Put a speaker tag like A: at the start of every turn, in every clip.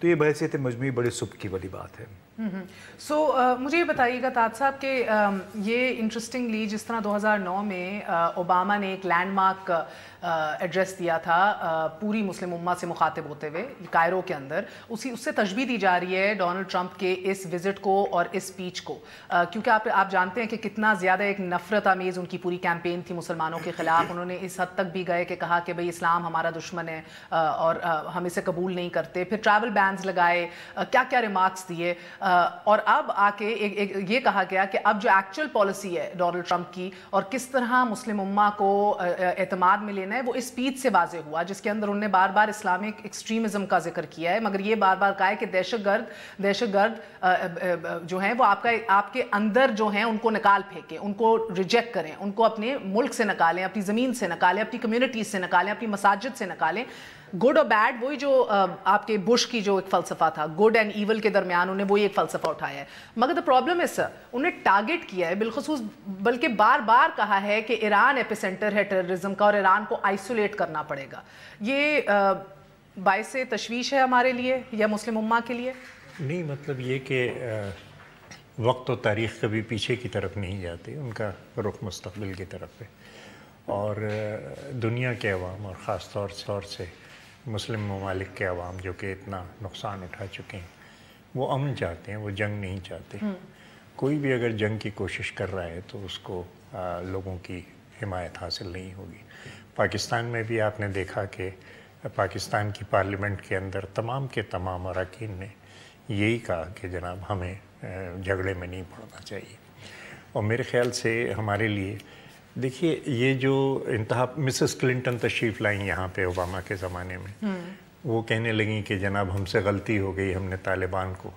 A: تو یہ بحیثیت مجموعی بڑے صبح کی بڑی بات ہے.
B: مجھے یہ بتائیے گا تاج صاحب کہ یہ انٹرسٹنگلی جس طرح 2009 میں اوباما نے ایک لینڈ مارک ایڈریس دیا تھا پوری مسلم امہ سے مخاطب ہوتے ہوئے کائرو کے اندر، اس سے تشبیہ دی جا رہی ہے ڈونلڈ ٹرمپ کے اس وزٹ کو اور اس اسپیچ کو، کیونکہ آپ جانتے ہیں کہ کتنا زیادہ ایک نفرت آمیز ان کی پوری کیمپین تھی مسلمانوں کے خلاف. انہوں نے اس حد تک بھی گئے کہ کہا کہ بھئی اسلام ہمارا دشمن ہے اور ہم اسے قبول نہیں کرتے. پھر ٹریول بینز لگائے، کیا کیا ریمارکس دیے، اور اب آ کے یہ کہا گیا کہ اب جو ایکچوئل پالیسی ہے ڈونلڈ ٹرمپ کی اور کس طرح مسلم امہ کو اعتماد میں لینا ہے وہ اس اسپیچ سے واضح ہوا، جس کے اندر انہوں نے بار بار اسلامک ایکسٹریمزم کا ذکر کیا ہے، مگر یہ بار بار کہا ہے کہ دہشت گرد جو ہیں وہ آپ کے اندر جو ہیں ان کو نکال پھینکیں، ان کو ریجیکٹ کریں، ان کو اپنے ملک سے نکالیں، اپنی زمین سے نکالیں، اپنی کمیونٹیز سے نکالیں، اپنی مساجد سے نکالیں. گڈ اور بیڈ وہی جو آپ کے بش کی جو ایک فلسفہ تھا، گڈ اینڈ ایول کے درمیان انہیں وہی ایک فلسفہ اٹھایا ہے. مگر دا پرابلم ہے سر، انہیں ٹارگٹ کیا ہے بالخصوص، بلکہ بار بار کہا ہے کہ ایران ایپی سینٹر ہے ٹیررزم کا اور ایران کو آئسولیٹ کرنا پڑے گا. یہ باعث تشویش ہے ہمارے لیے یا مسلم امہ کے لیے؟
C: نہیں، مطلب یہ کہ وقت و تاریخ کبھی پیچھے کی طرف نہیں جاتی، ان کا رخ مستقبل کی طرف ہے. اور دنیا کے عوام اور خاص طور سے مسلم ممالک کے عوام جو کہ اتنا نقصان اٹھا چکے ہیں، وہ امن چاہتے ہیں، وہ جنگ نہیں چاہتے. کوئی بھی اگر جنگ کی کوشش کر رہا ہے تو اس کو لوگوں کی حمایت حاصل نہیں ہوگی. پاکستان میں بھی آپ نے دیکھا کہ پاکستان کی پارلیمنٹ کے اندر تمام کے تمام اراکین نے یہی کہا کہ جناب ہمیں جھگڑے میں نہیں پڑنا چاہیے. اور میرے خیال سے ہمارے لیے دیکھیے یہ جو مسز کلنٹن تشریف لائیں یہاں پہ اوباما کے زمانے میں، وہ کہنے لگیں کہ جناب ہم سے غلطی ہو گئی، ہم نے طالبان کو،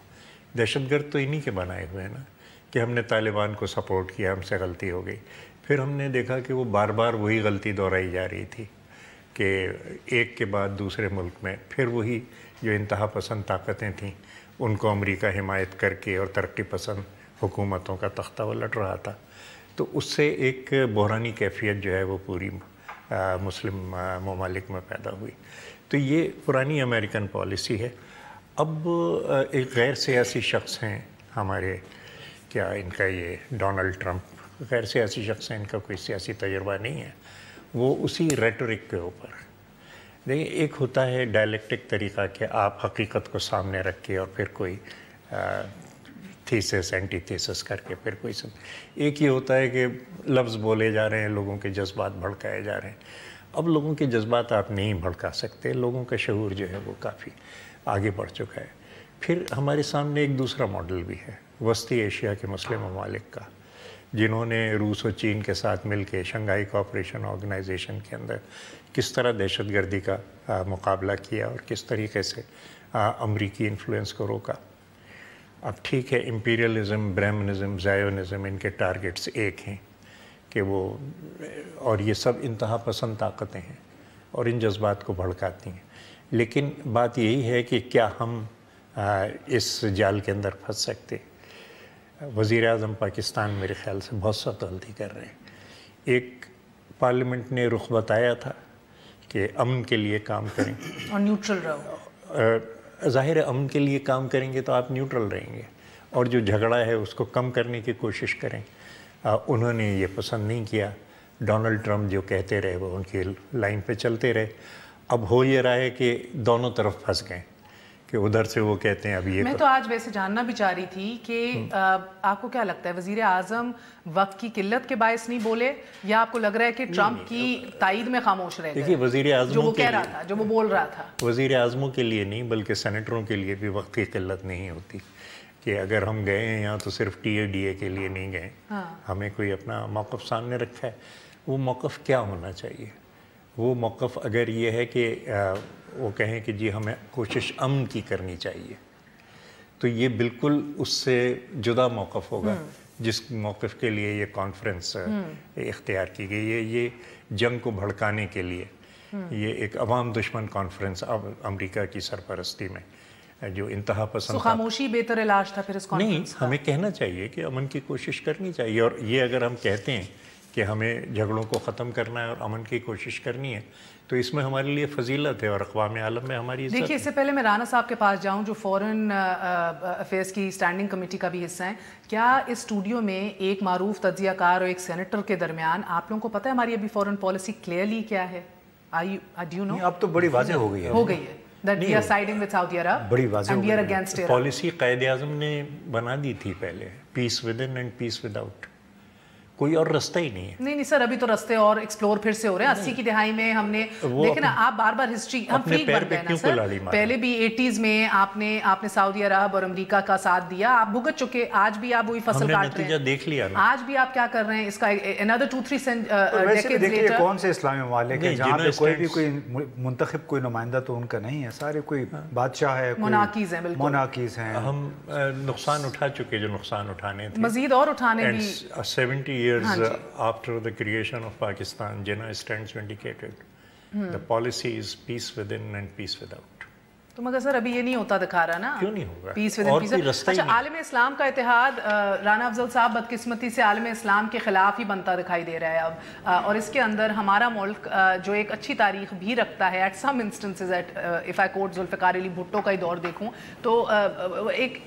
C: دہشت گرد تو انہی کے بنائے ہوئے ہیں نا، کہ ہم نے طالبان کو سپورٹ کیا، ہم سے غلطی ہو گئی. پھر ہم نے دیکھا کہ وہ بار بار وہی غلطی دہرائی جا رہی تھی کہ ایک کے بعد دوسرے ملک میں پھر وہی جو انتہا پسند طاقتیں تھیں ان کو امریکہ حمایت کر کے اور ترقی پسند حکومتوں کا تختہ الٹ رہا تھا. تو اس سے ایک بحرانی کیفیت جو ہے وہ پوری مسلم ممالک میں پیدا ہوئی. تو یہ پرانی امریکن پالیسی ہے. اب ایک غیر سیاسی شخص ہیں ہمارے، کیا ان کا یہ ڈونلڈ ٹرمپ غیر سیاسی شخص ہیں، ان کا کوئی سیاسی تجربہ نہیں ہے، وہ اسی ریٹورک کے اوپر دیکھیں. ایک ہوتا ہے ڈائلیکٹک طریقہ کہ آپ حقیقت کو سامنے رکھ کے اور پھر کوئی تھیسس اینٹی تھیسس کر کے پھر کوئی ایک یہ ہوتا ہے کہ لفظ بولے جا رہے ہیں، لوگوں کے جذبات بھڑکائے جا رہے ہیں. اب لوگوں کے جذبات آپ نہیں بھڑکا سکتے، لوگوں کا شعور جو ہے وہ کافی آگے بڑھ چکا ہے. پھر ہمارے سامنے ایک دوسرا ماڈل بھی ہے وسطی ایشیا کے مسلم ممالک کا، جنہوں نے روس و چین کے ساتھ مل کے شنگھائی کوآپریشن آرگنائزیشن کے اندر کس طرح دہشت گردی کا مقابلہ کیا اور کس طریقے سے امریکی انفلوئنس کو روکا. اب ٹھیک ہے، امپیریلزم، برہمنزم، زائونزم، ان کے ٹارگٹس ایک ہیں کہ وہ، اور یہ سب انتہا پسند طاقتیں ہیں اور ان جذبات کو بھڑکاتی ہیں. لیکن بات یہی ہے کہ کیا ہم اس جال کے اندر پھنس سکتے؟ وزیر اعظم پاکستان میرے خیال سے بہت سخت غلطی کر رہے ہیں. ایک پارلیمنٹ نے رخ بتایا تھا کہ امن کے لیے کام کریں
B: اور نیوٹرل رہو.
C: ظاہر ہے امن کے لیے کام کریں گے تو آپ نیوٹرل رہیں گے اور جو جھگڑا ہے اس کو کم کرنے کی کوشش کریں. انہوں نے یہ پسند نہیں کیا. ڈونلڈ ٹرمپ جو کہتے رہے وہ ان کی لائن پہ چلتے رہے. اب ہو یہ رہا ہے کہ دونوں طرف پھنس گئے کہ ادھر سے وہ کہتے ہیں اب یہ.
B: میں تو آج ویسے جاننا بھی چاہ رہی تھی کہ آپ کو کیا لگتا ہے وزیر اعظم وقت کی قلت کے باعث نہیں بولے یا آپ کو لگ رہا ہے کہ ٹرمپ کی تائید میں خاموش رہ گئے؟
C: دیکھیے وزیر اعظم
B: جو وہ کہہ رہا تھا، جو وہ بول رہا تھا،
C: وزیر اعظموں کے لیے نہیں بلکہ سینیٹروں کے لیے بھی وقت کی قلت نہیں ہوتی کہ اگر ہم گئے ہیں یہاں تو صرف ٹی اے کے لیے نہیں گئے، ہمیں کوئی اپنا موقف سامنے رکھا ہے. وہ موقف کیا ہونا چاہیے؟ وہ موقف اگر یہ ہے کہ وہ کہیں کہ جی ہمیں کوشش امن کی کرنی چاہیے تو یہ بالکل اس سے جدا موقف ہوگا جس موقف کے لیے یہ کانفرنس اختیار کی گئی ہے. یہ جنگ کو بھڑکانے کے لیے یہ ایک عوام دشمن کانفرنس امریکہ کی سرپرستی میں جو انتہا پسند
B: خاموشی بہتر علاج تھا. پھر اس
C: نہیں، ہمیں کہنا چاہیے کہ امن کی کوشش کرنی چاہیے. اور یہ اگر ہم کہتے ہیں کہ ہمیں جھگڑوں کو ختم کرنا ہے اور امن کی کوشش کرنی ہے، تو اس میں ہمارے لیے فضیلت ہے اور اقوام عالم میں ہماری عزت ہے۔
B: دیکھیے، اس سے پہلے میں رانا صاحب کے پاس جاؤں جو فورن افیئرس کی اسٹینڈنگ کمیٹی کا بھی حصہ ہیں، کیا اس اسٹوڈیو میں ایک معروف تجزیہ کار اور ایک سینیٹر کے درمیان آپ لوگوں کو پتہ ہے ہماری ابھی فورن پالیسی کلیئرلی کیا ہے؟ Do you know؟
A: اب تو بڑی واضح ہو گئی ہے
B: that we are siding with Saudi Arab
A: بڑی واضح
B: and we are against Iran۔
C: Policy Quaid Azam نے بنا دی تھی پہلے، peace within and peace without, کوئی اور رستہ ہی نہیں ہے۔
B: نہیں سر، ابھی تو رستے اور ایکسپلور پھر سے ہو رہے ہیں۔ 80 کی دہائی میں ہم نے دیکھیں نا، آپ بار بار ہسٹری ہم فریق بن گئے نا سر، پہلے بھی 80s میں آپ نے سعودی عرب اور امریکہ کا ساتھ دیا، آپ بھگت چکے، آج بھی آپ وہی فصل کاٹ رہے ہیں،
C: دیکھ لیا
B: آج بھی آپ کیا کر رہے ہیں، اس کا another 2-3
A: decades later کون سے اسلامی ممالک ہیں جہاں پہ کوئی بھی کوئی منتخب کوئی نمائندہ تو ان کا نہیں ہے، سارے کوئی بادشاہ ہے،
B: مناقض ہیں، بالکل
A: مناقض ہیں۔
C: ہم نقصان اٹھا چکے جو نقصان اٹھانے تھے،
B: مزید اور اٹھانے بھی۔
C: 70 years after the creation of Pakistan, Jinnah stands vindicated. The policy is peace within and peace without.
B: تو مگر سر ابھی یہ نہیں ہوتا دکھا رہا نا،
C: کیوں نہیں ہوگا؟
B: پیس ود ان پیس۔ اچھا، عالم اسلام کا اتحاد، رانا افضل صاحب بدقسمتی سے عالم اسلام کے خلاف ہی بنتا دکھائی دے رہا ہے اب، اور اس کے اندر ہمارا ملک جو ایک اچھی تاریخ بھی رکھتا ہے، at some instances, if I quote Zulfikar Ali Bhutto کا ہی دور دیکھوں تو ایک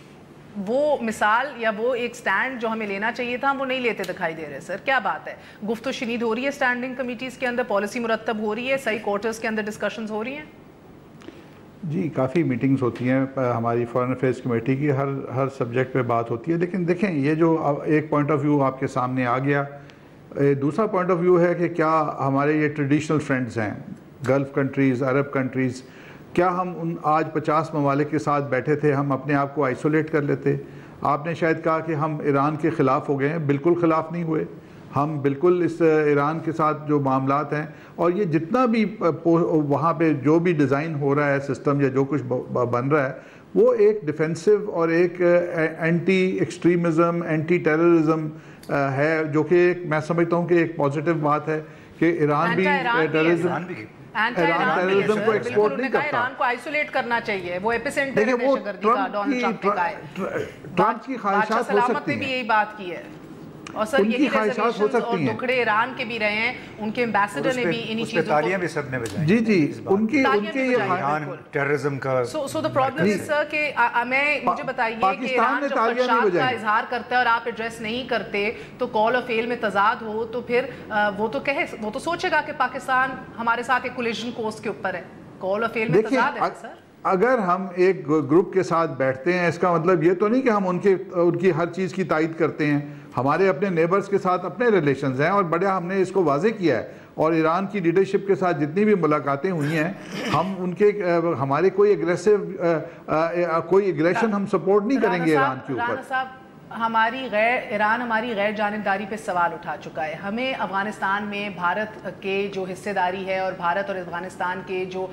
B: وہ مثال یا وہ ایک سٹینڈ جو ہمیں لینا چاہیے تھا ہم وہ نہیں لیتے دکھائی دے رہے۔ سر کیا بات ہے، گفت و شنید ہو رہی ہے اسٹینڈنگ کمیٹیز کے اندر، پالیسی مرتب ہو رہی ہے، صحیح کوارٹرز کے اندر ڈسکشنز ہو رہی ہیں؟
D: جی، کافی میٹنگز ہوتی ہیں ہماری فارن افیئرس کمیٹی کی، ہر سبجیکٹ پہ بات ہوتی ہے، لیکن دیکھیں یہ جو ایک پوائنٹ آف ویو آپ کے سامنے آ گیا، دوسرا پوائنٹ آف ویو ہے کہ کیا ہمارے یہ ٹریڈیشنل فرینڈز ہیں، گلف کنٹریز، عرب کنٹریز، کیا ہم ان آج 50 ممالک کے ساتھ بیٹھے تھے ہم اپنے آپ کو آئسولیٹ کر لیتے؟ آپ نے شاید کہا کہ ہم ایران کے خلاف ہو گئے ہیں، بالکل خلاف نہیں ہوئے، ہم بالکل اس ایران کے ساتھ جو معاملات ہیں اور یہ جتنا بھی وہاں پہ جو بھی ڈیزائن ہو رہا ہے سسٹم یا جو کچھ بن رہا ہے، وہ ایک ڈیفینسو اور ایک اینٹی ایکسٹریمزم، اینٹی ٹیررزم ہے، جو کہ ایک میں سمجھتا ہوں کہ ایک پازیٹیو بات ہے کہ ایران بھی ٹیررزم کو ایکسپورٹ نہیں کرتا۔
B: ایران کو آئسولیٹ کرنا چاہیے، وہ ایپی سینٹر ہے دہشت گردی کا، ڈونلڈ ٹرمپ نے کہا ہے۔
D: ٹرمپ کی خواہشات ہو
B: سلامت نے بھی یہی بات کی ہے، اور سر یہی ریزرویشنز اور ٹکڑے ایران کے بھی رہے ہیں، ان کے ایمبیسڈر نے بھی انہی چیزوں کو
A: تالیاں بھی سب نے بجائیں۔
D: جی جی، ان کی
A: ایران ٹیررزم کا
B: سو دا پرابلم ہے سر کہ مجھے بتائیے کہ ایران جب خدشات کا اظہار کرتا ہے اور آپ ایڈریس نہیں کرتے تو کال اور فیل میں تضاد ہو تو پھر وہ تو سوچے گا کہ پاکستان ہمارے ساتھ ایک کولیشن کورس کے اوپر ہے، کال اور فیل میں تضاد ہے سر۔
D: اگر ہم ایک گروپ کے ساتھ بیٹھتے ہیں، اس کا مطلب یہ تو نہیں کہ ہم ان کی ہر چیز کی تائید کرتے ہیں، ہمارے اپنے نیبرز کے ساتھ اپنے ریلیشنز ہیں اور بڑا ہم نے اس کو واضح کیا ہے، اور ایران کی لیڈرشپ کے ساتھ جتنی بھی ملاقاتیں ہوئی ہیں، ہم ان کے ہمارے کوئی اگریشن ہم سپورٹ نہیں کریں گے ایران کے اوپر۔
B: ایران ہماری غیر جانبداری پہ سوال اٹھا چکا ہے، ہمیں افغانستان میں بھارت کے جو حصہ داری ہے اور بھارت اور افغانستان کے جو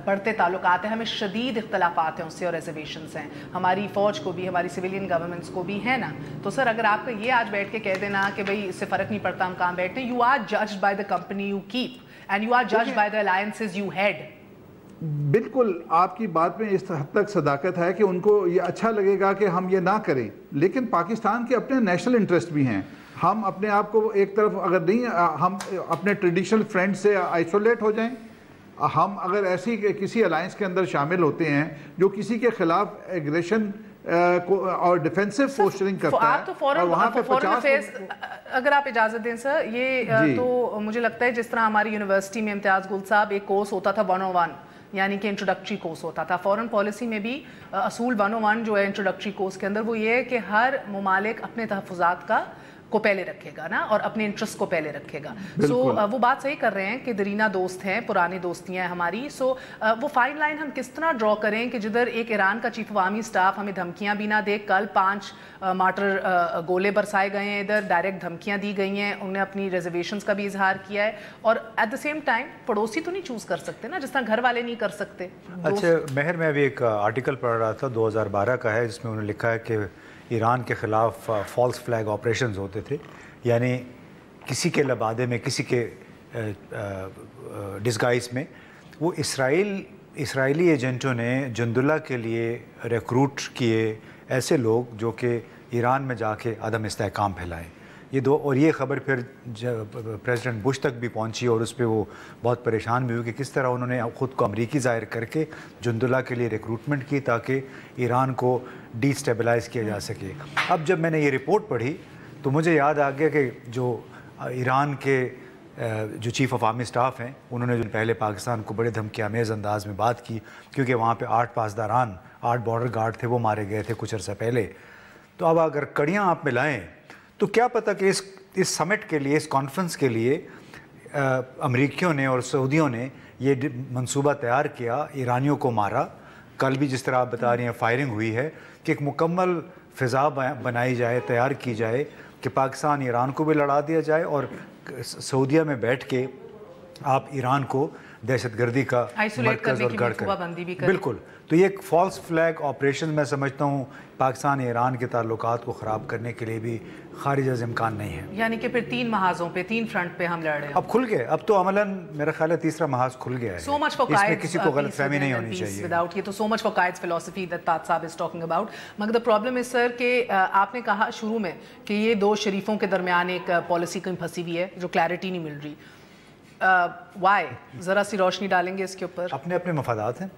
B: بڑھتے تعلقات ہیں، ہمیں شدید اختلافات ہیں اس سے اور ریزرویشنز ہیں، ہماری فوج کو بھی، ہماری سویلین گورنمنٹس کو بھی ہے نا۔ تو سر اگر آپ کو یہ آج بیٹھ کے کہہ دینا کہ بھئی اس سے فرق نہیں پڑتا ہم کہاں بیٹھتے ہیں، you are judged by the company you keep and you are judged by the alliances you head.
D: بالکل آپ کی بات میں اس حد تک صداقت ہے کہ ان کو یہ اچھا لگے گا کہ ہم یہ نہ کریں، لیکن پاکستان کے اپنے نیشنل انٹرسٹ بھی ہیں، ہم اپنے آپ کو ایک طرف اگر نہیں ہم اپنے ٹریڈیشنل فرینڈ سے آئسولیٹ ہو جائیں، ہم اگر ایسی کسی الائنس کے اندر شامل ہوتے ہیں جو کسی کے خلاف ایگریشن اور ڈیفینسو پوسچرنگ کرتا ہے، اور وہاں پہ 50
B: اگر آپ اجازت دیں سر، یہ تو مجھے لگتا ہے جس طرح ہماری یونیورسٹی میں امتیاز گل صاحب ایک کورس ہوتا تھا 101، یعنی کہ انٹروڈکٹری کورس ہوتا تھا، فورن پالیسی میں بھی اصول 101 جو ہے انٹروڈکٹری کورس کے اندر وہ یہ ہے کہ ہر ممالک اپنے تحفظات کا کو پہلے رکھے گا نا، اور اپنے انٹرسٹ کو پہلے رکھے گا۔ سو وہ بات صحیح کر رہے ہیں کہ دیرینہ دوست ہیں، پرانی دوستیاں ہیں ہماری، سو وہ فائن لائن ہم کس طرح ڈرا کریں کہ جدھر ایک ایران کا چیف عوامی سٹاف ہمیں دھمکیاں بھی نہ دے، کل 5 مارٹر گولے برسائے گئے ہیں، ادھر ڈائریکٹ دھمکیاں دی گئی ہیں، انہوں نے اپنی ریزرویشنز کا بھی اظہار کیا ہے، اور ایٹ دا سیم ٹائم پڑوسی تو نہیں چوز کر سکتے نا، جس طرح گھر والے نہیں کر سکتے۔
A: اچھا مہر، میں ابھی ایک آرٹیکل پڑھ رہا تھا 2012 کا ہے، جس میں انہوں نے لکھا ہے کہ ایران کے خلاف فالس فلیگ آپریشنز ہوتے تھے، یعنی کسی کے لبادے میں، کسی کے ڈسگائز میں وہ اسرائیلی ایجنٹوں نے جندلہ کے لیے ریکروٹ کیے ایسے لوگ جو کہ ایران میں جا کے عدم استحکام پھیلائیں، یہ دو، اور یہ خبر پھر پریزیڈنٹ بش تک بھی پہنچی اور اس پہ وہ بہت پریشان بھی ہوئی کہ کس طرح انہوں نے خود کو امریکی ظاہر کر کے جندلہ کے لیے ریکروٹمنٹ کی تاکہ ایران کو ڈی اسٹیبلائز کیا جا سکے۔ اب جب میں نے یہ رپورٹ پڑھی تو مجھے یاد آ گیا کہ جو ایران کے جو چیف آف آرمی سٹاف ہیں انہوں نے جو پہلے پاکستان کو بڑے دھمکی آمیز انداز میں بات کی، کیونکہ وہاں پہ 8 پاسداران 8 بارڈر گارڈ تھے وہ مارے گئے تھے کچھ عرصہ پہلے۔ تو اب اگر کڑیاں آپ ملائیں تو کیا پتہ کہ اس سمٹ کے لیے، اس کانفرنس کے لیے امریکیوں نے اور سعودیوں نے یہ منصوبہ تیار کیا، ایرانیوں کو مارا۔ کل بھی جس طرح آپ بتا رہی ہیں فائرنگ ہوئی ہے کہ ایک مکمل فضا بنائی جائے، تیار کی جائے کہ پاکستان ایران کو بھی لڑا دیا جائے اور سعودیہ میں بیٹھ کے آپ ایران کو دہشت گردی کا مرکز اور گڑھ کریں۔ بالکل، تو یہ ایک فالس فلیگ آپریشن میں سمجھتا ہوں پاکستان ایران کے تعلقات کو خراب کرنے کے لیے بھی خارج از امکان نہیں ہے۔
B: یعنی کہ پھر 3 محاذوں پہ 3 فرنٹ پہ ہم لڑ رہے ہیں۔
A: اب کھل گئے، اب تو عملاً میرا خیال ہے تیسرا محاذ کھل گیا ہے۔
B: So much for
A: اس میں کسی کو غلط فہمی نہیں ہونی چاہیے۔
B: without یہ تو so much for Qaed's philosophy that Taj صاحب is talking about۔ مگر the problem is sir کہ آپ نے کہا شروع میں کہ یہ 2 شریفوں کے درمیان ایک پالیسی کہیں پھنسی ہوئی ہے جو کلیئرٹی نہیں مل رہی۔ why؟ ذرا سی روشنی ڈالیں گے اس کے اوپر۔
A: اپنے اپنے مفادات ہیں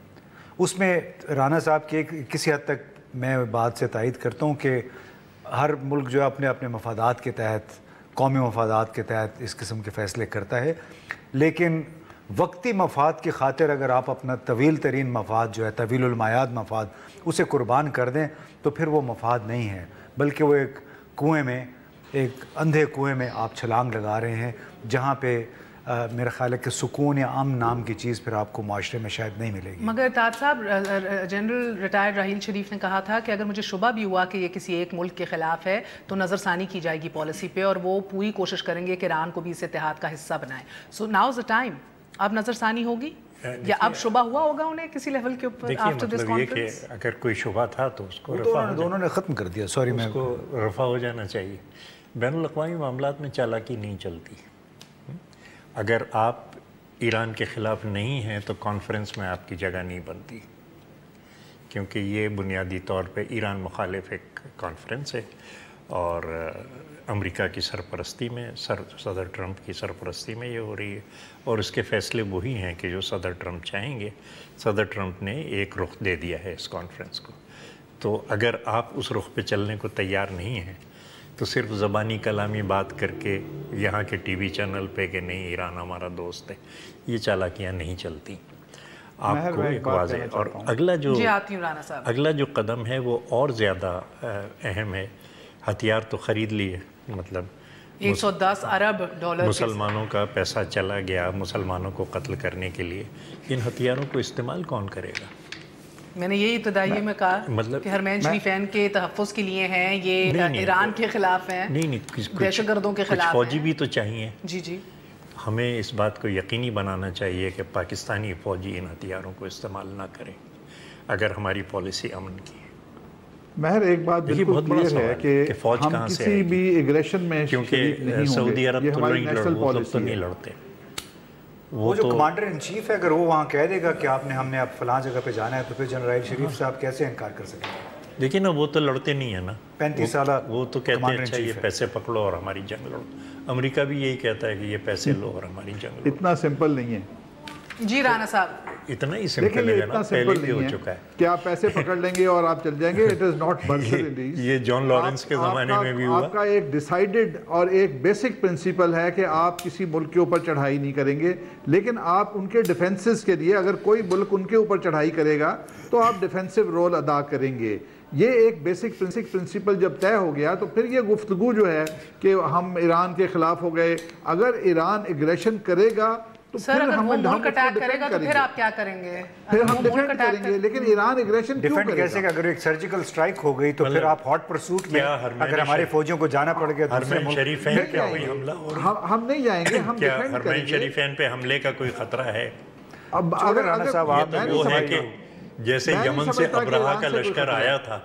A: اس میں۔ رانا صاحب کے کسی حد تک میں بات سے تائید کرتا ہوں کہ ہر ملک جو ہے اپنے اپنے مفادات کے تحت، قومی مفادات کے تحت اس قسم کے فیصلے کرتا ہے، لیکن وقتی مفاد کی خاطر اگر آپ اپنا طویل ترین مفاد جو ہے، طویل المعاد مفاد، اسے قربان کر دیں تو پھر وہ مفاد نہیں ہے، بلکہ وہ ایک کنویں میں، ایک اندھے کنویں میں آپ چھلانگ لگا رہے ہیں جہاں پہ میرا خیال ہے کہ سکون یا امن نام کی چیز پھر آپ کو معاشرے میں شاید نہیں ملے گی۔
B: مگر تاج صاحب، جنرل ریٹائرڈ راحیل شریف نے کہا تھا کہ اگر مجھے شبہ بھی ہوا کہ یہ کسی ایک ملک کے خلاف ہے تو نظر ثانی کی جائے گی پالیسی پہ، اور وہ پوری کوشش کریں گے کہ ایران کو بھی اس اتحاد کا حصہ بنائیں۔ So now is the time, اب نظر ثانی ہوگی یا اب شبہ ہوا ہوگا انہیں کسی لیول کے اوپر آفٹر دس
C: کانفرنس؟ یہ کہ اگر کوئی شبہ تھا تو اس کو
A: دونوں نے ختم کر دیا، سوری میں
C: اس کو رفع ہو جانا چاہیے۔ بین الاقوامی معاملات میں چالاکی نہیں چلتی۔ اگر آپ ایران کے خلاف نہیں ہیں تو کانفرنس میں آپ کی جگہ نہیں بنتی، کیونکہ یہ بنیادی طور پہ ایران مخالف ایک کانفرنس ہے اور امریکہ کی سرپرستی میں، صدر ٹرمپ کی سرپرستی میں یہ ہو رہی ہے، اور اس کے فیصلے وہی ہیں کہ جو صدر ٹرمپ چاہیں گے۔ صدر ٹرمپ نے ایک رخ دے دیا ہے اس کانفرنس کو، تو اگر آپ اس رخ پہ چلنے کو تیار نہیں ہیں تو صرف زبانی کلامی بات کر کے یہاں کے ٹی وی چینل پہ کہ نہیں ایران ہمارا دوست ہے، یہ چالاکیاں نہیں چلتی۔ آپ کو ایک واضح اور اگلا جو قدم ہے وہ اور زیادہ اہم ہے۔ ہتھیار تو خرید لیے، مطلب
B: 110 ارب ڈالر
C: مسلمانوں کا پیسہ چلا گیا مسلمانوں کو قتل کرنے کے لیے، ان ہتھیاروں کو استعمال کون کرے گا؟
B: میں نے یہی ابتدائی میں کہا کہ حرمین شریفین کے تحفظ کے لیے ہیں، یہ ایران کے خلاف ہیں، دہشت گردوں کے خلاف ہیں،
C: فوجی بھی تو چاہیے۔
B: جی
C: ہمیں اس بات کو یقینی بنانا چاہیے کہ پاکستانی فوجی ان ہتھیاروں کو استعمال نہ کریں اگر ہماری پالیسی امن کی ہے۔
D: مہر ایک بات بالکل کلیئر ہے کہ ہم کسی بھی ایگریشن میں شریک نہیں ہوں گے،
C: سعودی عرب
D: یہ
C: تو
D: ہماری نیشنل پالیسی
C: نہیں لڑتے۔
A: وہ جو کمانڈر ان چیف ہے اگر وہ وہاں کہہ دے گا کہ ہم نے اب فلاں جگہ پہ جانا ہے تو پھر جنرل راحیل شریف صاحب کیسے انکار کر سکیں گے؟
C: دیکھیں نا، وہ تو لڑتے نہیں ہیں نا،
A: 35 سالہ
C: وہ تو کہتے ہیں اچھا یہ پیسے پکڑو اور ہماری جنگ لڑو۔ امریکہ بھی یہی کہتا ہے کہ یہ پیسے لو اور ہماری جنگ لڑو۔
D: اتنا سمپل نہیں ہے
B: جی رانا صاحب،
C: اتنا ہی سمپل ہے نا، پہلے بھی ہو چکا ہے
D: کہ آپ پیسے پکڑ لیں گے اور آپ چل جائیں گے۔ It is not Mercedes.
C: یہ جان لارنس کے زمانے میں بھی ہوا۔
D: آپ کا ایک ڈیسائیڈڈ اور ایک بیسک پرنسپل ہے کہ آپ کسی ملک کے اوپر چڑھائی نہیں کریں گے، لیکن آپ ان کے ڈیفنسز کے لیے اگر کوئی ملک ان کے اوپر چڑھائی کرے گا تو آپ ڈیفنسو رول ادا کریں گے۔ یہ ایک بیسک پرنسپل جب طے ہو گیا تو پھر یہ گفتگو جو ہے کہ ہم ایران کے خلاف ہو گئے، اگر ایران ایگریشن کرے گا تو
B: سر اگر وہ ملک اٹیک کرے گا تو پھر آپ کیا کریں گے؟
D: پھر ہم ڈیفینڈ کریں گے، لیکن ایران ایگریشن کیوں کرے گا؟
A: کیسے کہ اگر ایک سرجیکل سٹرائک ہو گئی تو پھر آپ ہاٹ پرسوٹ میں اگر ہمارے فوجیوں کو جانا پڑ گیا
C: حرمین شریفین پہ کوئی حملہ ہو رہا ہے،
D: ہم نہیں جائیں گے، ہم
C: کیا
D: ڈیفینڈ کریں
C: حرمین
D: گے۔
C: شریفین پہ حملے کا کوئی خطرہ ہے؟
D: اب اگر
C: وہ ہے کہ جیسے یمن سے ابرہا کا لشکر آیا تھا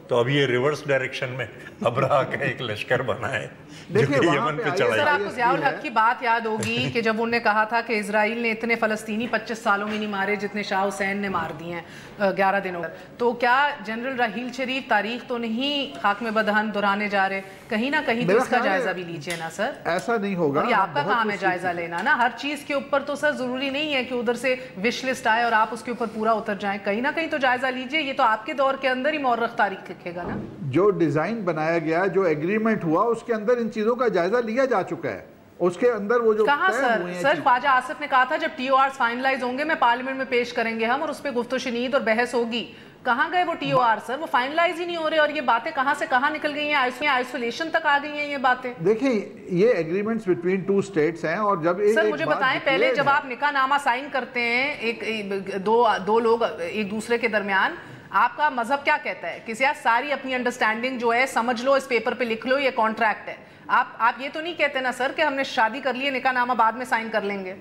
C: تو اب یہ ریورس ڈائریکشن میں ابرہا کا ایک لشکر بنا ہے جو کہ یمن پہ چڑھائی.
B: سر آپ کو ضیاء الحق کی بات یاد ہوگی کہ جب انہوں نے کہا تھا کہ اسرائیل نے اتنے فلسطینی 25 سالوں میں نہیں مارے جتنے شاہ حسین نے مار دیے ہیں 11 دنوں میں. تو کیا جنرل راحیل شریف تاریخ تو نہیں خاک میں بدہن دہرانے جا رہے؟ کہیں نہ کہیں تو اس کا جائزہ بھی لیجئے نا سر.
D: ایسا نہیں ہوگا.
B: اور یہ آپ کا کام ہے جائزہ لینا نا ہر چیز کے اوپر. تو سر ضروری نہیں ہے کہ ادھر سے وش لسٹ آئے اور آپ اس کے اوپر پورا اتر جائیں. کہیں نہ کہیں تو جائزہ لیجئے. یہ تو آپ کے دور کے اندر ہی مورخ تاریخ لکھے گا نا.
D: جو ڈیزائن بنایا گیا, جو ایگریمنٹ ہوا, اس کے اندر ان چیزوں کا جائزہ لیا جا چکا ہے. اس کے اندر وہ جو
B: کہاں سر خواجہ آصف نے کہا تھا جب ٹی او آرز فائنلائز ہوں گے میں پارلیمنٹ میں پیش کریں گے ہم اور اس پہ گفت و شنید اور بحث ہوگی. کہاں گئے وہ ٹی او آر سر؟ وہ فائنلائز ہی نہیں ہو رہے اور یہ باتیں کہاں سے کہاں نکل گئی ہیں. آئسولیشن تک آ گئی ہیں یہ باتیں.
D: دیکھیں یہ ایگریمنٹس بٹوین 2 اسٹیٹس ہیں. اور جب
B: سر مجھے بتائیں پہلے جب آپ نکاح نامہ سائن کرتے ہیں دو لوگ ایک دوسرے کے درمیان, آپ کا مذہب کیا کہتا ہے کہ ساری اپنی انڈرسٹینڈنگ جو ہے سمجھ لو, اس پیپر پہ لکھ لو, یہ کانٹریکٹ ہے. آپ یہ تو نہیں کہتے نا سر کہ ہم نے شادی کر لی ہے نکاح نامہ بعد میں سائن کر لیں گے.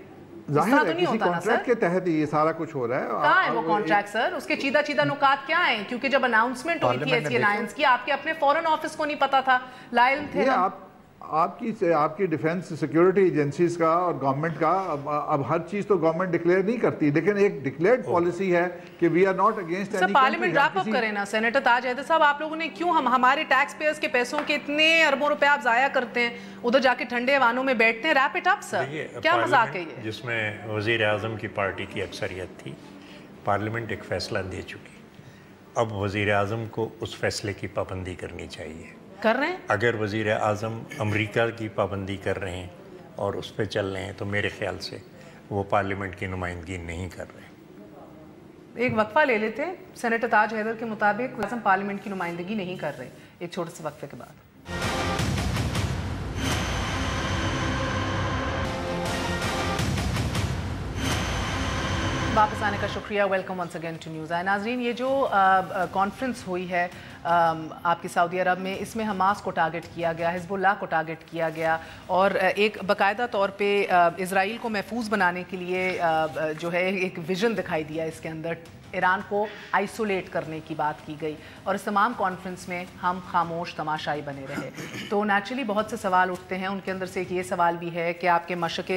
D: ظاہر ہے کسی کانٹریکٹ کے تحت یہ سارا کچھ ہو رہا ہے.
B: کہاں ہے وہ کانٹریکٹ سر؟ اس کے چیدہ نکات کیا ہیں؟ کیونکہ جب اناؤنسمنٹ ہوئی تھی ایسی الائنس کی آپ کے اپنے فورن آفس کو نہیں پتا تھا, لا علم تھے.
D: آپ کی ڈیفنس سیکیورٹی ایجنسیز کا اور گورنمنٹ کا اب ہر چیز تو گورنمنٹ ڈکلیئر نہیں کرتی, لیکن ایک ڈکلیئرڈ پالیسی ہے کہ we are not against any.
B: Parliament drop up کریں نا سینیٹر تاج حیدر صاحب. آپ لوگوں نے کیوں ہمارے ٹیکس پیئرز کے پیسوں کے اتنے اربوں روپے آپ ضائع کرتے ہیں, ادھر جا کے ٹھنڈے ایوانوں میں بیٹھتے ہیں. ریپ اٹ اپ سر, کیا مذاق ہے یہ؟
C: جس میں وزیر اعظم کی پارٹی کی اکثریت تھی, پارلیمنٹ ایک فیصلہ دے چکی. اب وزیر اعظم کو اس فیصلے کی پابندی کرنی چاہیے.
B: کر رہے ہیں.
C: اگر وزیر اعظم امریکہ کی پابندی کر رہے ہیں اور اس پہ چل رہے ہیں تو میرے خیال سے وہ پارلیمنٹ کی نمائندگی نہیں کر رہے.
B: ایک وقفہ لے لیتے ہیں. سینیٹر تاج حیدر کے مطابق اعظم پارلیمنٹ کی نمائندگی نہیں کر رہے. ایک چھوٹے سے وقفے کے بعد واپس آنے کا شکریہ. Welcome once again to News I. ناظرین, یہ جو کانفرنس ہوئی ہے آپ کی سعودی عرب میں, اس میں حماس کو ٹارگٹ کیا گیا, حزب اللہ کو ٹارگٹ کیا گیا اور ایک باقاعدہ طور پہ اسرائیل کو محفوظ بنانے کے لیے جو ہے ایک ویژن دکھائی دیا. اس کے اندر ایران کو آئسولیٹ کرنے کی بات کی گئی اور اس تمام کانفرنس میں ہم خاموش تماشائی بنے رہے. تو نیچرلی بہت سے سوال اٹھتے ہیں. ان کے اندر سے ایک یہ سوال بھی ہے کہ آپ کے مشرق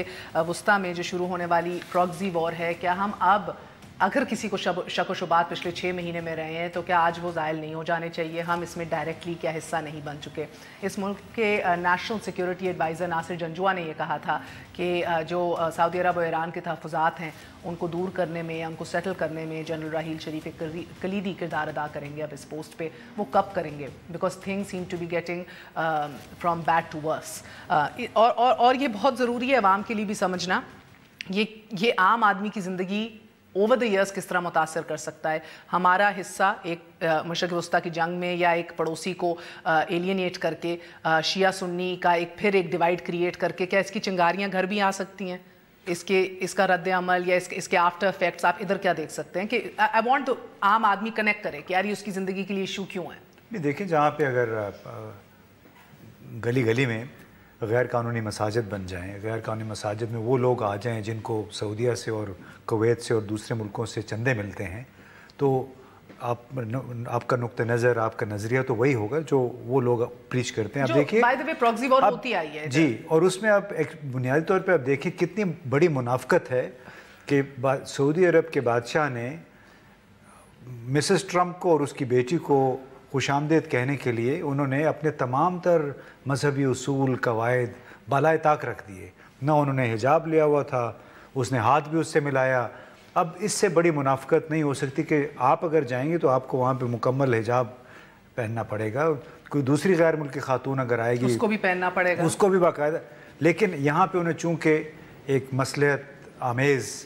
B: وسطیٰ میں جو شروع ہونے والی پراکسی وار ہے, کیا ہم اب اگر کسی کو شک و شبہات پچھلے 6 مہینے میں رہے ہیں تو کیا آج وہ زائل نہیں ہو جانے چاہیے؟ ہم اس میں ڈائریکٹلی کیا حصہ نہیں بن چکے؟ اس ملک کے نیشنل سیکیورٹی ایڈوائزر ناصر جنجوعہ نے یہ کہا تھا کہ جو سعودی عرب اور ایران کے تحفظات ہیں ان کو دور کرنے میں یا ان کو سیٹل کرنے میں جنرل راحیل شریف ایک کلیدی کردار ادا کریں گے. اب اس پوسٹ پہ وہ کب کریں گے؟ Because thing seem to be getting from bad to worse. اور یہ بہت ضروری ہے عوام کے لیے بھی سمجھنا, یہ عام آدمی کی زندگی اوور دا ایئرس کس طرح متاثر کر سکتا ہے. ہمارا حصہ ایک مشرق وسطیٰ کی جنگ میں یا ایک پڑوسی کو ایلینیٹ کر کے شیعہ سنی کا ایک پھر ایک ڈیوائڈ کریٹ کر کے, کیا اس کی چنگاریاں گھر بھی آ سکتی ہیں؟ اس کا رد عمل یا اس کے آفٹر افیکٹس آپ ادھر کیا دیکھ سکتے ہیں کہ آئی وانٹ عام آدمی کنیکٹ کرے کہ یار یہ اس کی زندگی کے لیے ایشو کیوں ہے؟
A: نہیں دیکھیں, جہاں پہ اگر گلی گلی میں غیر قانونی مساجد بن جائیں, غیر قانونی مساجد میں وہ لوگ آ جائیں جن کو سعودیہ سے اور کویت سے اور دوسرے ملکوں سے چندے ملتے ہیں, تو آپ کا نقطہ نظر, آپ کا نظریہ تو وہی ہوگا جو وہ لوگ پریچ کرتے ہیں. اب دیکھیے
B: by the way proxy war ہوتی آئی ہے
A: جی, اور اس میں آپ ایک بنیادی طور پہ آپ دیکھیں کتنی بڑی منافقت ہے کہ سعودی عرب کے بادشاہ نے مسز ٹرمپ کو اور اس کی بیٹی کو خوش آمدید کہنے کے لیے انہوں نے اپنے تمام تر مذہبی اصول قواعد بالائے طاق رکھ دیے. نہ انہوں نے حجاب لیا ہوا تھا, اس نے ہاتھ بھی اس سے ملایا. اب اس سے بڑی منافقت نہیں ہو سکتی کہ آپ اگر جائیں گے تو آپ کو وہاں پہ مکمل حجاب پہننا پڑے گا. کوئی دوسری غیر ملکی خاتون اگر آئے گی
B: اس کو بھی پہننا پڑے گا,
A: اس کو بھی باقاعدہ. لیکن یہاں پہ انہیں چونکہ ایک مصلحت آمیز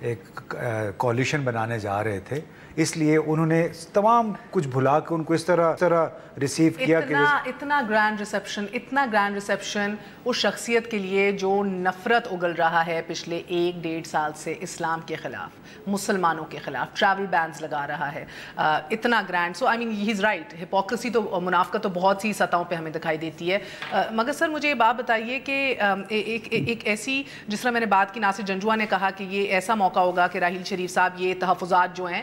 A: ایک کولیشن بنانے جا رہے تھے, اس لیے انہوں نے تمام کچھ بھلا کے ان کو اس طرح ریسیو کیا کہ
B: اتنا گرینڈ ریسیپشن اس شخصیت کے لیے جو نفرت اگل رہا ہے پچھلے 1-1.5 سال سے اسلام کے خلاف, مسلمانوں کے خلاف, ٹریول بینز لگا رہا ہے, اتنا grand. So I mean he is right, hypocrisy تو منافقت تو بہت سی سطحوں پہ ہمیں دکھائی دیتی ہے. مگر سر مجھے یہ بات بتائیے کہ ایک ایسی, جس طرح میں نے بات کی, ناصر جنجوعہ نے کہا کہ یہ ایسا موقع ہوگا کہ راحیل شریف صاحب یہ تحفظات جو ہیں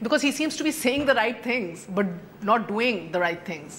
B: Because he seems to be saying the right things but not doing the right things.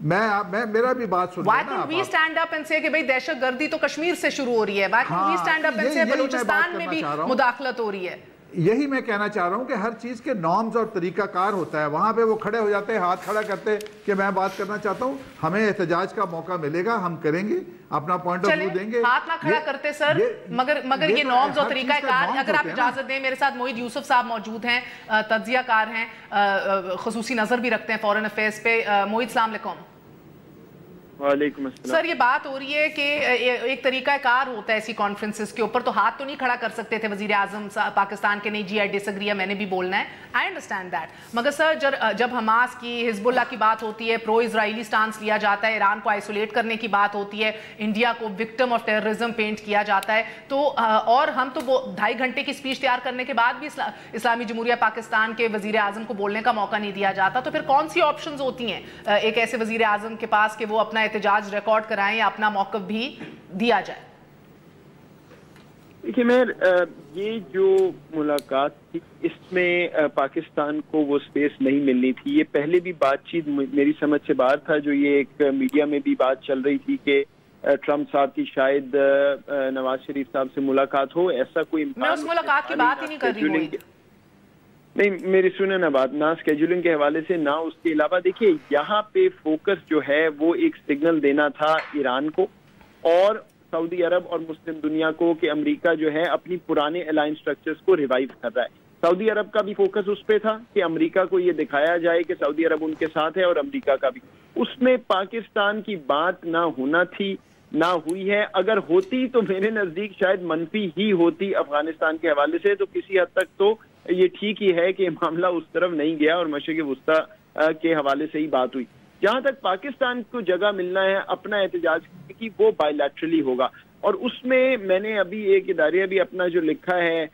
D: میرا بھی بات سنیں.
B: Why don't we stand up and say کہ بھئی دہشت گردی تو کشمیر سے شروع ہو رہی ہے. Why don't we stand up and say Balochistan میں بھی مداخلت ہو رہی ہے.
D: یہی میں کہنا چاہ رہا ہوں کہ ہر چیز کے نارمز اور طریقہ کار ہوتا ہے. وہاں پہ وہ کھڑے ہو جاتے ہیں, ہاتھ کھڑا کرتے کہ میں بات کرنا چاہتا ہوں, ہمیں احتجاج کا موقع ملے گا, ہم کریں گے, اپنا پوائنٹ آف ویو دیں گے.
B: ہاتھ نہ کھڑا کرتے سر, مگر یہ نارمز اور طریقہ کار, اگر آپ اجازت دیں, میرے ساتھ موحد یوسف صاحب موجود ہیں, تجزیہ کار ہیں, خصوصی نظر بھی رکھتے ہیں فورن افیئرس پہ. موحد السلام علیکم.
E: وعلیکم السلام.
B: سر یہ بات ہو رہی ہے کہ ایک طریقہ کار ہوتا ہے ایسی کانفرنسز کے اوپر, تو ہاتھ تو نہیں کھڑا کر سکتے تھے وزیر اعظم پاکستان کے, نہیں جی آئی ڈس ایگری, میں نے بھی بولنا ہے, آئی انڈرسٹینڈ دیٹ. مگر سر جب حماس کی, حزب اللہ کی بات ہوتی ہے, پرو اسرائیلی سٹانس لیا جاتا ہے, ایران کو آئسولیٹ کرنے کی بات ہوتی ہے, انڈیا کو وکٹم آف ٹیررزم پینٹ کیا جاتا ہے, تو اور ہم تو 2.5 گھنٹے کی اسپیچ تیار کرنے کے بعد بھی اسلامی جمہوریہ پاکستان کے وزیر اعظم کو بولنے کا موقع نہیں دیا جاتا, تو پھر کون سی آپشنز ہوتی ہیں ایک ایسے وزیر اعظم کے پاس کہ وہ اپنا احتجاج ریکارڈ کرائیں یا اپنا موقف بھی دیا جائے؟
E: دیکھیے مہر, یہ جو ملاقات تھی اس میں پاکستان کو وہ سپیس نہیں ملنی تھی. یہ پہلے بھی بات چیت میری سمجھ سے باہر تھا, جو یہ ایک میڈیا میں بھی بات چل رہی تھی کہ ٹرمپ صاحب کی شاید نواز شریف صاحب سے ملاقات ہو. ایسا کوئی امکان,
B: میں اس ملاقات کی بات ہی نہیں کر رہی ہوں.
E: نہیں, میری سنیں نا بات, نہ اسکیجولنگ کے حوالے سے نہ اس کے علاوہ. دیکھیے یہاں پہ فوکس جو ہے وہ ایک سگنل دینا تھا ایران کو اور سعودی عرب اور مسلم دنیا کو کہ امریکہ جو ہے اپنی پرانے الائنس سٹرکچرز کو ریوائیو کر رہا ہے. سعودی عرب کا بھی فوکس اس پہ تھا کہ امریکہ کو یہ دکھایا جائے کہ سعودی عرب ان کے ساتھ ہے, اور امریکہ کا بھی. اس میں پاکستان کی بات نہ ہونا تھی, نہ ہوئی ہے. اگر ہوتی تو میرے نزدیک شاید منفی ہی ہوتی افغانستان کے حوالے سے. تو کسی حد تک تو یہ ٹھیک ہی ہے کہ معاملہ اس طرف نہیں گیا اور مشرق وسطیٰ کے حوالے سے ہی بات ہوئی. جہاں تک پاکستان کو جگہ ملنا ہے اپنا احتجاج کی, وہ بائی لیٹرلی ہوگا. اور اس میں نے ابھی ایک اداریہ بھی اپنا جو لکھا ہے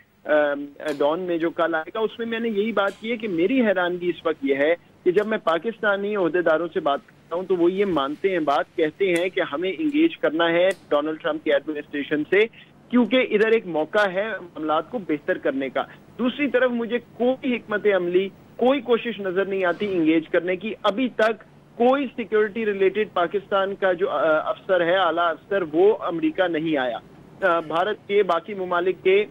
E: ڈان میں جو کل آئے گا, اس میں نے یہی بات کی ہے کہ میری حیرانگی اس وقت یہ ہے کہ جب میں پاکستانی عہدیداروں سے بات کرتا ہوں تو وہ یہ مانتے ہیں, بات کہتے ہیں کہ ہمیں انگیج کرنا ہے ڈونلڈ ٹرمپ کی ایڈمنسٹریشن سے, کیونکہ ادھر ایک موقع ہے معاملات کو بہتر کرنے کا. دوسری طرف مجھے کوئی حکمت عملی, کوئی کوشش نظر نہیں آتی انگیج کرنے کی. ابھی تک کوئی سیکیورٹی ریلیٹڈ پاکستان کا جو افسر ہے, اعلیٰ افسر, وہ امریکہ نہیں آیا. بھارت کے باقی ممالک کے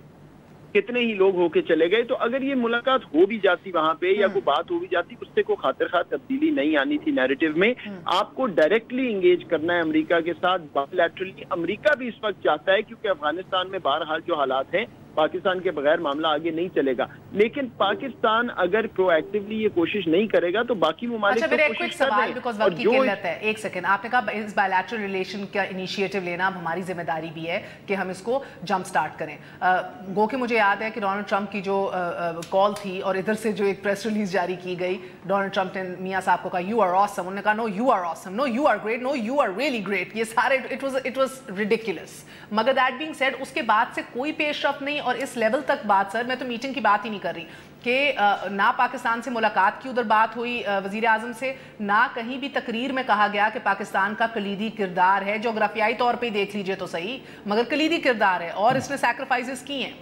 E: کتنے ہی لوگ ہو کے چلے گئے. تو اگر یہ ملاقات ہو بھی جاتی وہاں پہ یا کوئی بات ہو بھی جاتی, اس سے کوئی خاطر خواہ تبدیلی نہیں آنی تھی نیریٹو میں. آپ کو ڈائریکٹلی انگیج کرنا ہے امریکہ کے ساتھ, بائی لیٹرلی. امریکہ بھی اس وقت چاہتا ہے کیونکہ افغانستان میں بہرحال جو حالات ہیں پاکستان کے بغیر معاملہ آگے نہیں چلے گا. لیکن پاکستان اگر پرو ایکٹیولی یہ کوشش نہیں کرے گا تو باقی ممالک
B: تو کوشش کر رہے ہیں. ایک سیکنڈ, آپ نے کہا اس بائیلیٹرل ریلیشن کا انیشیٹو لینا اب ہماری ذمہ داری بھی ہے کہ ہم اس کو جمپ سٹارٹ کریں. گو کہ مجھے یاد ہے کہ ڈونلڈ ٹرمپ کی جو کال تھی اور ادھر سے جو ایک پریس ریلیز جاری کی گئی, ڈونلڈ ٹرمپ نے میاں صاحب کو کہا یو آر آسم, انہوں نے کہا no you are awesome, no you are great, no you are really great. یہ سارے اٹ واز ریڈیکولس. مگر دیٹ بینگ سیڈ, اس کے بعد سے کوئی پیش رفت نہیں. اور اس لیول تک بات, سر میں تو میٹنگ کی بات ہی نہیں کر رہی کہ نہ پاکستان سے ملاقات کی ادھر بات ہوئی وزیر اعظم سے, نہ کہیں بھی تقریر میں کہا گیا کہ پاکستان کا کلیدی کردار ہے. جغرافیائی طور پہ دیکھ لیجئے تو صحیح, مگر کلیدی کردار ہے اور اس نے سیکریفائسز کی ہیں,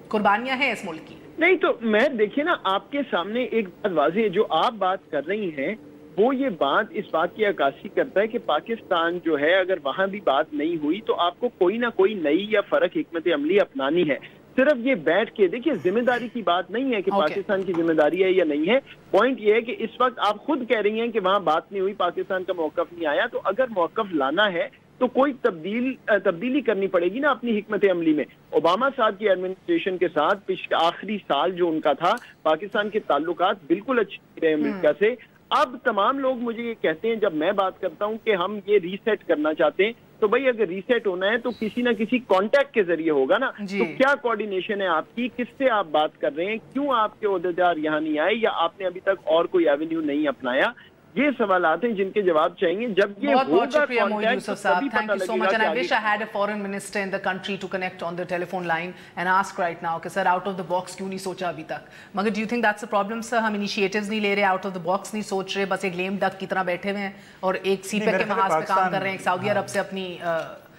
B: قربانیاں ہیں اس ملک کی.
E: نہیں تو میں دیکھیے نا, آپ کے سامنے ایک بات واضح ہے, جو آپ بات کر رہی ہیں وہ یہ بات اس بات کی عکاسی کرتا ہے کہ پاکستان جو ہے اگر وہاں بھی بات نہیں ہوئی تو آپ کو کوئی نہ کوئی نئی یا فرق حکمت عملی اپنانی ہے. صرف یہ بیٹھ کے دیکھیے, ذمہ داری کی بات نہیں ہے کہ پاکستان کی ذمہ داری ہے یا نہیں ہے. پوائنٹ یہ ہے کہ اس وقت آپ خود کہہ رہی ہیں کہ وہاں بات نہیں ہوئی, پاکستان کا موقف نہیں آیا. تو اگر موقف لانا ہے تو کوئی تبدیلی کرنی پڑے گی نا اپنی حکمت عملی میں. اوباما صاحب کی ایڈمنسٹریشن کے ساتھ آخری سال جو ان کا تھا, پاکستان کے تعلقات بالکل اچھے رہے امریکہ سے. اب تمام لوگ مجھے یہ کہتے ہیں جب میں بات کرتا ہوں کہ ہم یہ ریسیٹ کرنا چاہتے ہیں, تو بھئی اگر ریسیٹ ہونا ہے تو کسی نہ کسی کانٹیکٹ کے ذریعے ہوگا نا. تو کیا کوارڈینیشن ہے آپ کی, کس سے آپ بات کر رہے ہیں, کیوں آپ کے عہدیدار یہاں نہیں آئے, یا آپ نے ابھی تک اور کوئی ایونیو نہیں اپنایا؟ یہ سوالات ہیں جن کے جواب چاہیے. جب یہ
B: بہت شکریہ موحد یوسف صاحب, thank you so much. And I wish I had a foreign minister in the country to connect on the telephone line and ask right now کہ sir out of the box کیوں نہیں سوچا ابھی تک. مگر do you think that's a problem sir, ہم initiatives نہیں لے رہے, آؤٹ آف دی باکس نہیں سوچ رہے, بس ایک لیم ڈک کی طرح بیٹھے ہوئے ہیں اور ایک سی پیک کے محاذ پہ کام کر رہے ہیں, ایک سعودی عرب سے اپنی.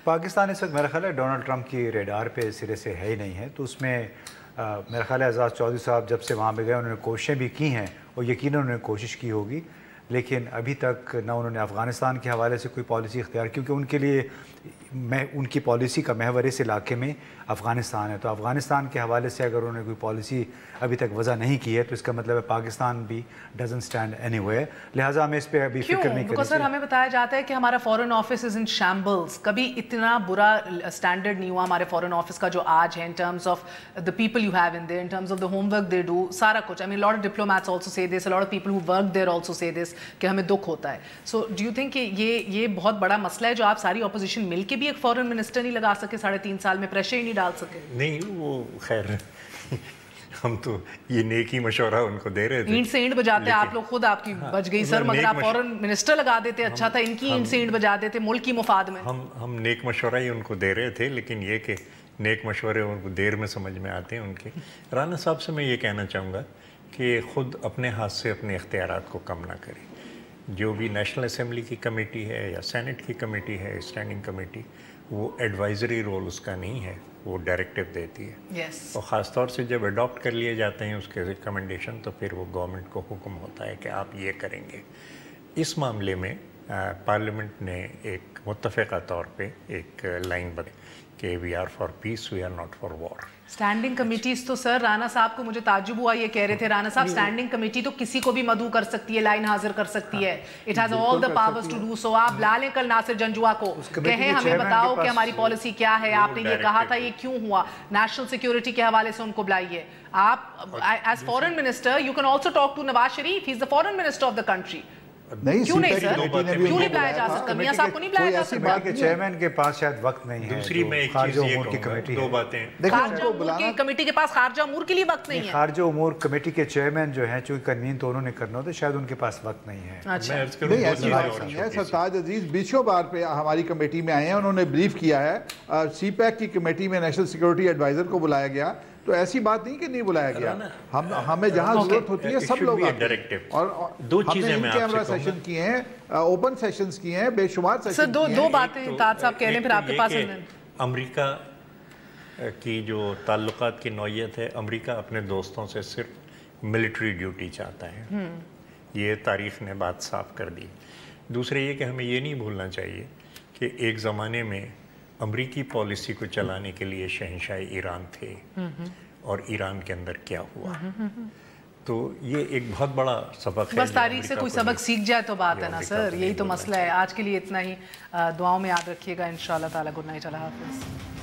A: پاکستان اس وقت میرا خیال ہے ڈونلڈ ٹرمپ کی ریڈار پہ سرے سے ہے ہی نہیں ہے. تو اس میں میرا خیال ہے اعزاز چودھری صاحب جب سے وہاں پہ گئے انہوں نے کوششیں بھی کی ہیں اور یقیناً انہوں نے کوشش کی ہوگی. لیکن ابھی تک نہ انہوں نے افغانستان کے حوالے سے کوئی پالیسی اختیار، کیونکہ ان کے لیے ان کی پالیسی کا محور اس علاقے میں افغانستان ہے، تو افغانستان کے حوالے سے اگر انہوں نے کوئی پالیسی ابھی تک وضع نہیں کی ہے تو اس کا مطلب ہے پاکستان بھی ڈزنٹ اسٹینڈ اینی وے، لہٰذا ہمیں اس پہ ابھی فکر نہیں کرنی
B: سر ہمیں بتایا جاتا ہے کہ ہمارا فورن آفس از ان شیمبلز، کبھی اتنا برا اسٹینڈرڈ نہیں ہوا ہمارے فورن آفس کا جو آج ہے in terms of the people you have in there, in terms of the homework they do, سارا کچھ. I mean lot of diplomats also say this, lot of people who work there also say this کہ ہمیں دکھ ہوتا ہے. So do you think کہ یہ بہت بڑا مسئلہ ہے جو آپ ساری اپوزیشن مل کے بھی ایک فورن منسٹر نہیں لگا سکے 3.5 سال میں، پریشر ہی نہیں ڈال سکے؟
C: نہیں وہ خیر ہم تو یہ نیکی مشورہ ان کو دے رہے تھے.
B: اینٹ سے اینٹ بجاتے آپ لوگ، خود آپ کی بچ گئی سر، مگر آپ فورن منسٹر لگا دیتے اچھا تھا، ان کی اینٹ سے اینٹ بجا دیتے ملک کی مفاد میں.
C: ہم نیک مشورہ ہی ان کو دے رہے تھے، لیکن یہ کہ نیک مشورے ان کو دیر میں سمجھ میں آتے ہیں ان کے. رانا صاحب سے میں یہ کہنا چاہوں گا کہ خود اپنے ہاتھ سے اپنے اختیارات کو کم نہ کریں. جو بھی نیشنل اسمبلی کی کمیٹی ہے یا سینٹ کی کمیٹی ہے، اسٹینڈنگ کمیٹی، وہ ایڈوائزری رول اس کا نہیں ہے، وہ ڈائریکٹیو دیتی ہے. اور خاص طور سے جب اڈاپٹ کر لیے جاتے ہیں اس کے ریکمنڈیشن تو پھر وہ گورنمنٹ کو حکم ہوتا ہے کہ آپ یہ کریں گے. اس معاملے میں پارلیمنٹ نے ایک متفقہ طور پہ ایک لائن بنائی کہ we are for peace, we are not for war.
B: Standing committees تو سر رانا صاحب کو مجھے تعجب ہوا، یہ کہہ رہے تھے رانا صاحب اسٹینڈنگ کمیٹی تو کسی کو بھی مدعو کر سکتی ہے، لائن حاضر کر سکتی ہے، it has all the powers to do so. آپ بلا لیں کل ناصر جنجوا کو، کہیں ہمیں بتاؤ کہ ہماری پالیسی کیا ہے، آپ نے یہ کہا تھا یہ کیوں ہوا، نیشنل سیکیورٹی کے حوالے سے ان کو بلائیے. آپ as foreign minister you can also talk to Nawaz Sharif, he is the foreign minister of the country. کیوں نہیں سر، کیوں نہیں بلایا جا سکتا؟ میاں صاحب کو نہیں بلایا جا سکتا؟
A: کہ چیئرمین کے پاس شاید وقت نہیں ہے.
C: دوسری میں ایک چیز یہ کہوں گا، دو باتیں.
B: خارجہ امور کی کمیٹی کے پاس خارجہ امور کے لیے وقت نہیں ہے.
A: خارجہ امور کمیٹی کے چیئرمین جو ہیں چونکہ کنوین تو انہوں نے کرنا ہوتا ہے، شاید ان کے پاس وقت نہیں ہے.
D: نہیں ایسی بات نہیں ہے. سرتاج عزیز 20 بار پہ ہماری کمیٹی میں آئے ہیں، انہوں نے بریف کیا ہے. سی پیک کی کمیٹی میں نیشنل سیکیورٹی ایڈوائزر کو بلایا گیا، تو ایسی بات نہیں کہ نہیں بلایا گیا. ہمیں جہاں ضرورت ہوتی ہے سب لوگ آتے ہیں. اور
C: دو چیزیں میں
D: کیمرہ سیشن کیے ہیں، اوپن سیشنز کیے ہیں، بے شمار سیشن.
B: دو باتیں تاج صاحب کہہ لیں پھر آپ کے پاس.
C: امریکہ کی جو تعلقات کی نوعیت ہے، امریکہ اپنے دوستوں سے صرف ملٹری ڈیوٹی چاہتا ہے، یہ تاریخ نے بات صاف کر دی. دوسرے یہ کہ ہمیں یہ نہیں بھولنا چاہیے کہ ایک زمانے میں امریکی پالیسی کو چلانے کے لیے شہنشاہ ایران تھے، اور ایران کے اندر کیا ہوا. تو یہ ایک بہت بڑا سبق ہے.
B: بس تاریخ سے کوئی سبق سیکھ جائے تو بات ہے نا سر، یہی تو مسئلہ ہے. آج کے لیے اتنا ہی، دعاؤں میں یاد رکھیے گا انشاءاللہ تعالیٰ. گڈ نائٹ، اللہ حافظ.